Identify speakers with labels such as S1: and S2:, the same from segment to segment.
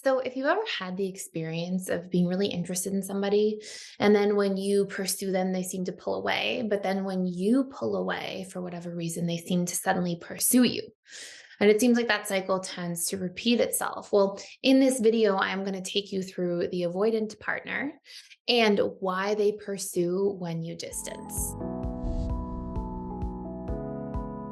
S1: So, if you've ever had the experience of being really interested in somebody, and then when you pursue them, they seem to pull away, but then when you pull away for whatever reason, they seem to suddenly pursue you. And it seems like that cycle tends to repeat itself. Well, in this video, I'm going to take you through the avoidant partner and why they pursue when you distance.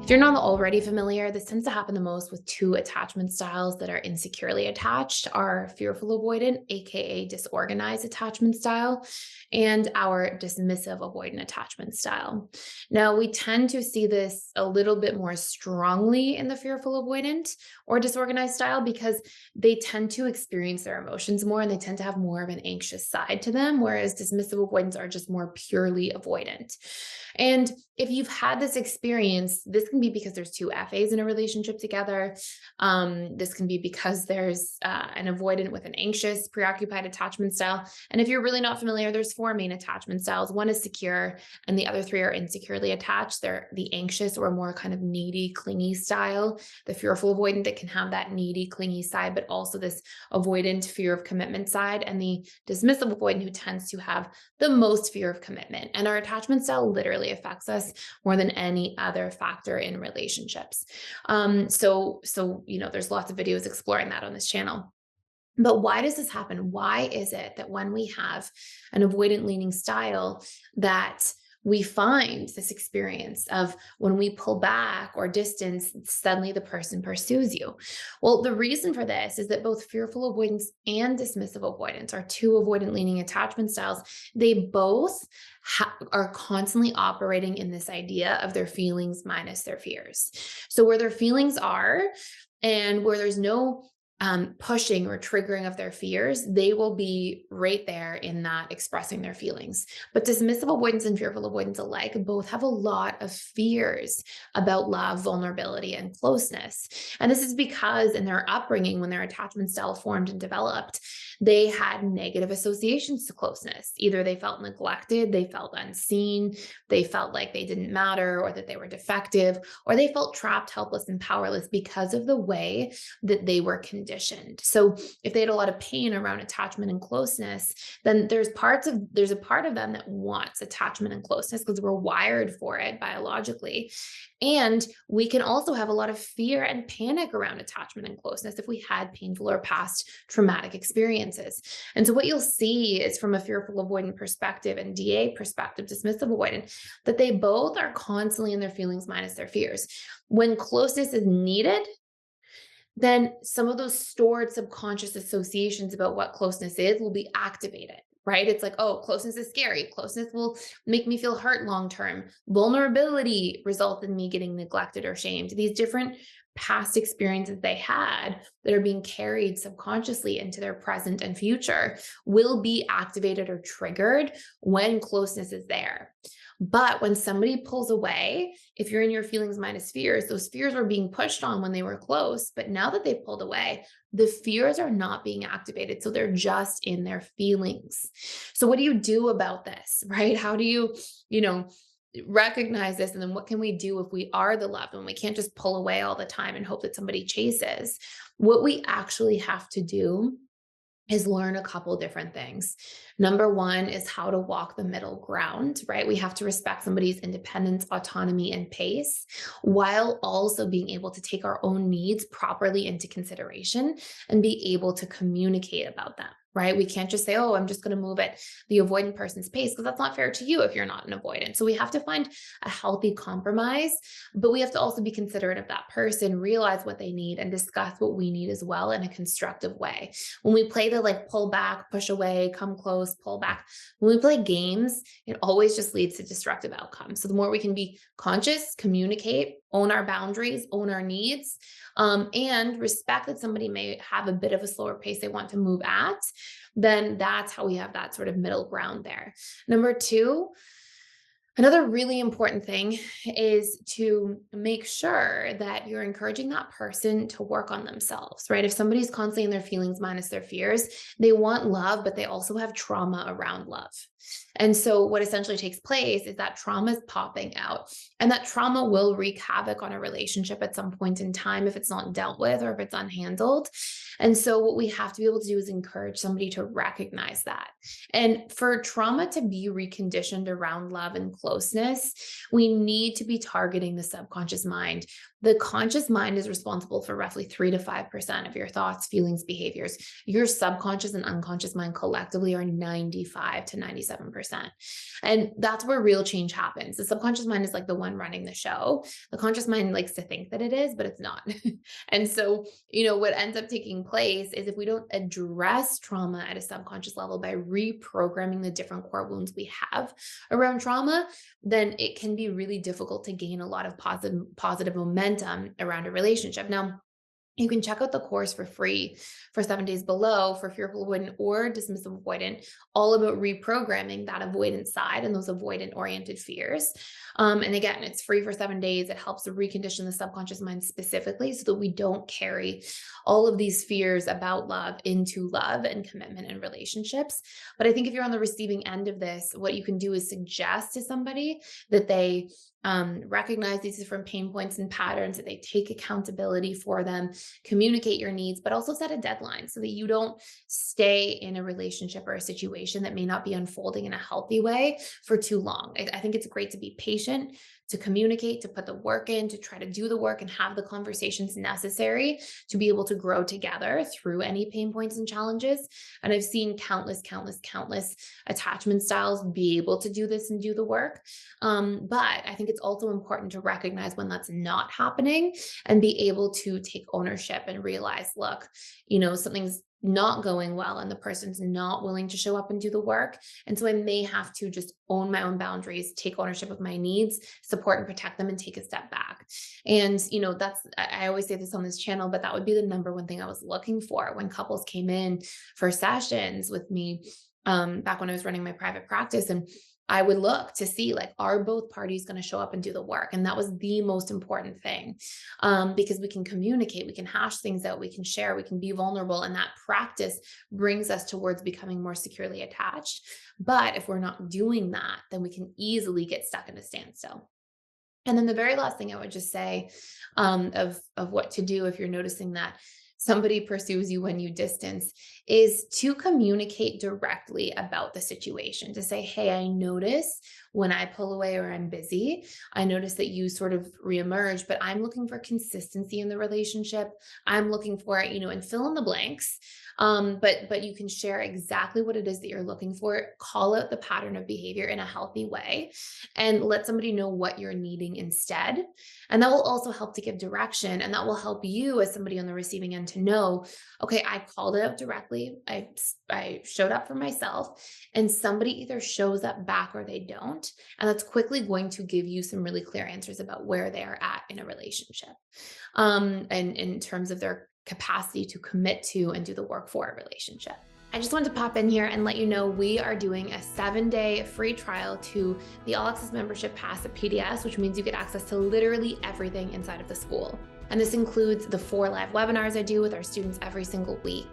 S1: If you're not already familiar, this tends to happen the most with two attachment styles that are insecurely attached: our fearful avoidant, aka disorganized attachment style, and our dismissive avoidant attachment style. Now, we tend to see this a little bit more strongly in the fearful avoidant or disorganized style because they tend to experience their emotions more and they tend to have more of an anxious side to them, whereas dismissive avoidants are just more purely avoidant. And if you've had this experience, this can be because there's two FAs in a relationship together. This can be because there's an avoidant with an anxious, preoccupied attachment style. And if you're really not familiar, there's four main attachment styles. One is secure, and the other three are insecurely attached. They're the anxious or more kind of needy, clingy style, the fearful avoidant that can have that needy, clingy side, but also this avoidant fear of commitment side, and the dismissive avoidant who tends to have the most fear of commitment. And our attachment style literally affects us more than any other factor in relationships. There's lots of videos exploring that on this channel. But why does this happen? Why is it that when we have an avoidant leaning style that we find this experience of when we pull back or distance, suddenly the person pursues you? Well, the reason for this is that both fearful avoidance and dismissive avoidance are two avoidant leaning attachment styles. They both are constantly operating in this idea of their feelings minus their fears. So where their feelings are and where there's no pushing or triggering of their fears, they will be right there in that expressing their feelings. But dismissive avoidance and fearful avoidance alike both have a lot of fears about love, vulnerability, and closeness. And this is because in their upbringing, when their attachment style formed and developed, they had negative associations to closeness. Either they felt neglected, they felt unseen, they felt like they didn't matter, or that they were defective, or they felt trapped, helpless, and powerless because of the way that they were conditioned. So if they had a lot of pain around attachment and closeness, then there's a part of them that wants attachment and closeness because we're wired for it biologically. And we can also have a lot of fear and panic around attachment and closeness if we had painful or past traumatic experiences. And so what you'll see is, from a fearful avoidant perspective and DA perspective, dismissive avoidant, that they both are constantly in their feelings minus their fears. When closeness is needed, then some of those stored subconscious associations about what closeness is will be activated, right? It's like, oh, closeness is scary. Closeness will make me feel hurt long term. Vulnerability results in me getting neglected or shamed. These different past experiences they had that are being carried subconsciously into their present and future will be activated or triggered when closeness is there. But when somebody pulls away, if you're in your feelings minus fears, those fears were being pushed on when they were close. But now that they've pulled away, the fears are not being activated. So they're just in their feelings. So what do you do about this, right? How do you recognize this? And then what can we do if we are the loved one? We can't just pull away all the time and hope that somebody chases. What we actually have to do is learn a couple different things. Number one is how to walk the middle ground, right? We have to respect somebody's independence, autonomy, and pace, while also being able to take our own needs properly into consideration and be able to communicate about them, right? We can't just say, oh, I'm just going to move at the avoidant person's pace, because that's not fair to you if you're not an avoidant. So we have to find a healthy compromise, but we have to also be considerate of that person, realize what they need, and discuss what we need as well in a constructive way. When we play the pull back, push away, come close, pull back, when we play games, it always just leads to destructive outcomes. So the more we can be conscious, communicate, own our boundaries, own our needs, and respect that somebody may have a bit of a slower pace they want to move at, then that's how we have that sort of middle ground there. Number two, another really important thing is to make sure that you're encouraging that person to work on themselves, right? If somebody's constantly in their feelings minus their fears, they want love, but they also have trauma around love. And so what essentially takes place is that trauma is popping out, and that trauma will wreak havoc on a relationship at some point in time if it's not dealt with or if it's unhandled. And so what we have to be able to do is encourage somebody to recognize that. And for trauma to be reconditioned around love and closeness, we need to be targeting the subconscious mind. The conscious mind is responsible for roughly 3 to 5% of your thoughts, feelings, behaviors. Your subconscious and unconscious mind collectively are 95 to 97%. And that's where real change happens. The subconscious mind is like the one running the show. The conscious mind likes to think that it is, but it's not. And so, what ends up taking place is if we don't address trauma at a subconscious level by reprogramming the different core wounds we have around trauma, then it can be really difficult to gain a lot of positive momentum around a relationship. Now, you can check out the course for free for 7 days below for fearful avoidant or dismissive avoidant, all about reprogramming that avoidant side and those avoidant oriented fears. And again, it's free for 7 days. It helps to recondition the subconscious mind specifically so that we don't carry all of these fears about love into love and commitment and relationships. But I think if you're on the receiving end of this, what you can do is suggest to somebody that they recognize these different pain points and patterns, that they take accountability for them, communicate your needs, but also set a deadline so that you don't stay in a relationship or a situation that may not be unfolding in a healthy way for too long. I think it's great to be patient, to communicate, to put the work in, to try to do the work and have the conversations necessary to be able to grow together through any pain points and challenges. And I've seen countless attachment styles be able to do this and do the work. But I think it's also important to recognize when that's not happening and be able to take ownership and realize, look, something's not going well and the person's not willing to show up and do the work. And so I may have to just own my own boundaries, take ownership of my needs, support and protect them, and take a step back. And, I always say this on this channel, but that would be the number one thing I was looking for when couples came in for sessions with me back when I was running my private practice. And I would look to see, like, are both parties going to show up and do the work? And that was the most important thing, because we can communicate, we can hash things out, we can share, we can be vulnerable. And that practice brings us towards becoming more securely attached. But if we're not doing that, then we can easily get stuck in a standstill. And then the very last thing I would just say of what to do if you're noticing that somebody pursues you when you distance is to communicate directly about the situation, to say, hey, I notice when I pull away or I'm busy, I notice that you sort of reemerge, but I'm looking for consistency in the relationship. I'm looking for, and fill in the blanks. But you can share exactly what it is that you're looking for, call out the pattern of behavior in a healthy way, and let somebody know what you're needing instead. And that will also help to give direction. And that will help you as somebody on the receiving end to know, okay, I called it out directly. I showed up for myself, and somebody either shows up back or they don't. And that's quickly going to give you some really clear answers about where they are at in a relationship. And in terms of their capacity to commit to and do the work for a relationship. I just wanted to pop in here and let you know we are doing a 7-day free trial to the All Access Membership Pass at PDS, which means you get access to literally everything inside of the school. And this includes the 4 live webinars I do with our students every single week.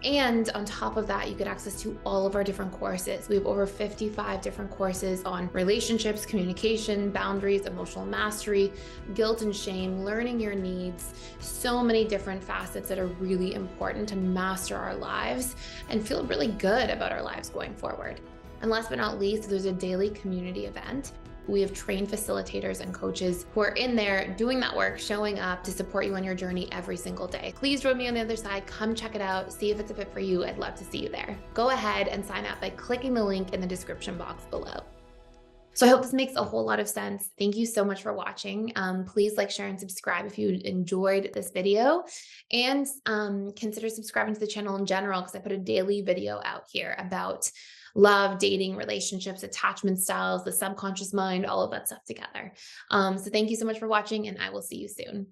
S1: And on top of that, you get access to all of our different courses. We have over 55 different courses on relationships, communication, boundaries, emotional mastery, guilt and shame, learning your needs, so many different facets that are really important to master our lives and feel really good about our lives going forward. And last but not least, there's a daily community event. We have trained facilitators and coaches who are in there doing that work, showing up to support you on your journey every single day. Please join me on the other side. Come check it out. See if it's a fit for you. I'd love to see you there. Go ahead and sign up by clicking the link in the description box below. So I hope this makes a whole lot of sense. Thank you so much for watching. Please like, share, and subscribe if you enjoyed this video, and consider subscribing to the channel in general, because I put a daily video out here about love, dating, relationships, attachment styles, the subconscious mind, all of that stuff together. So thank you so much for watching, and I will see you soon.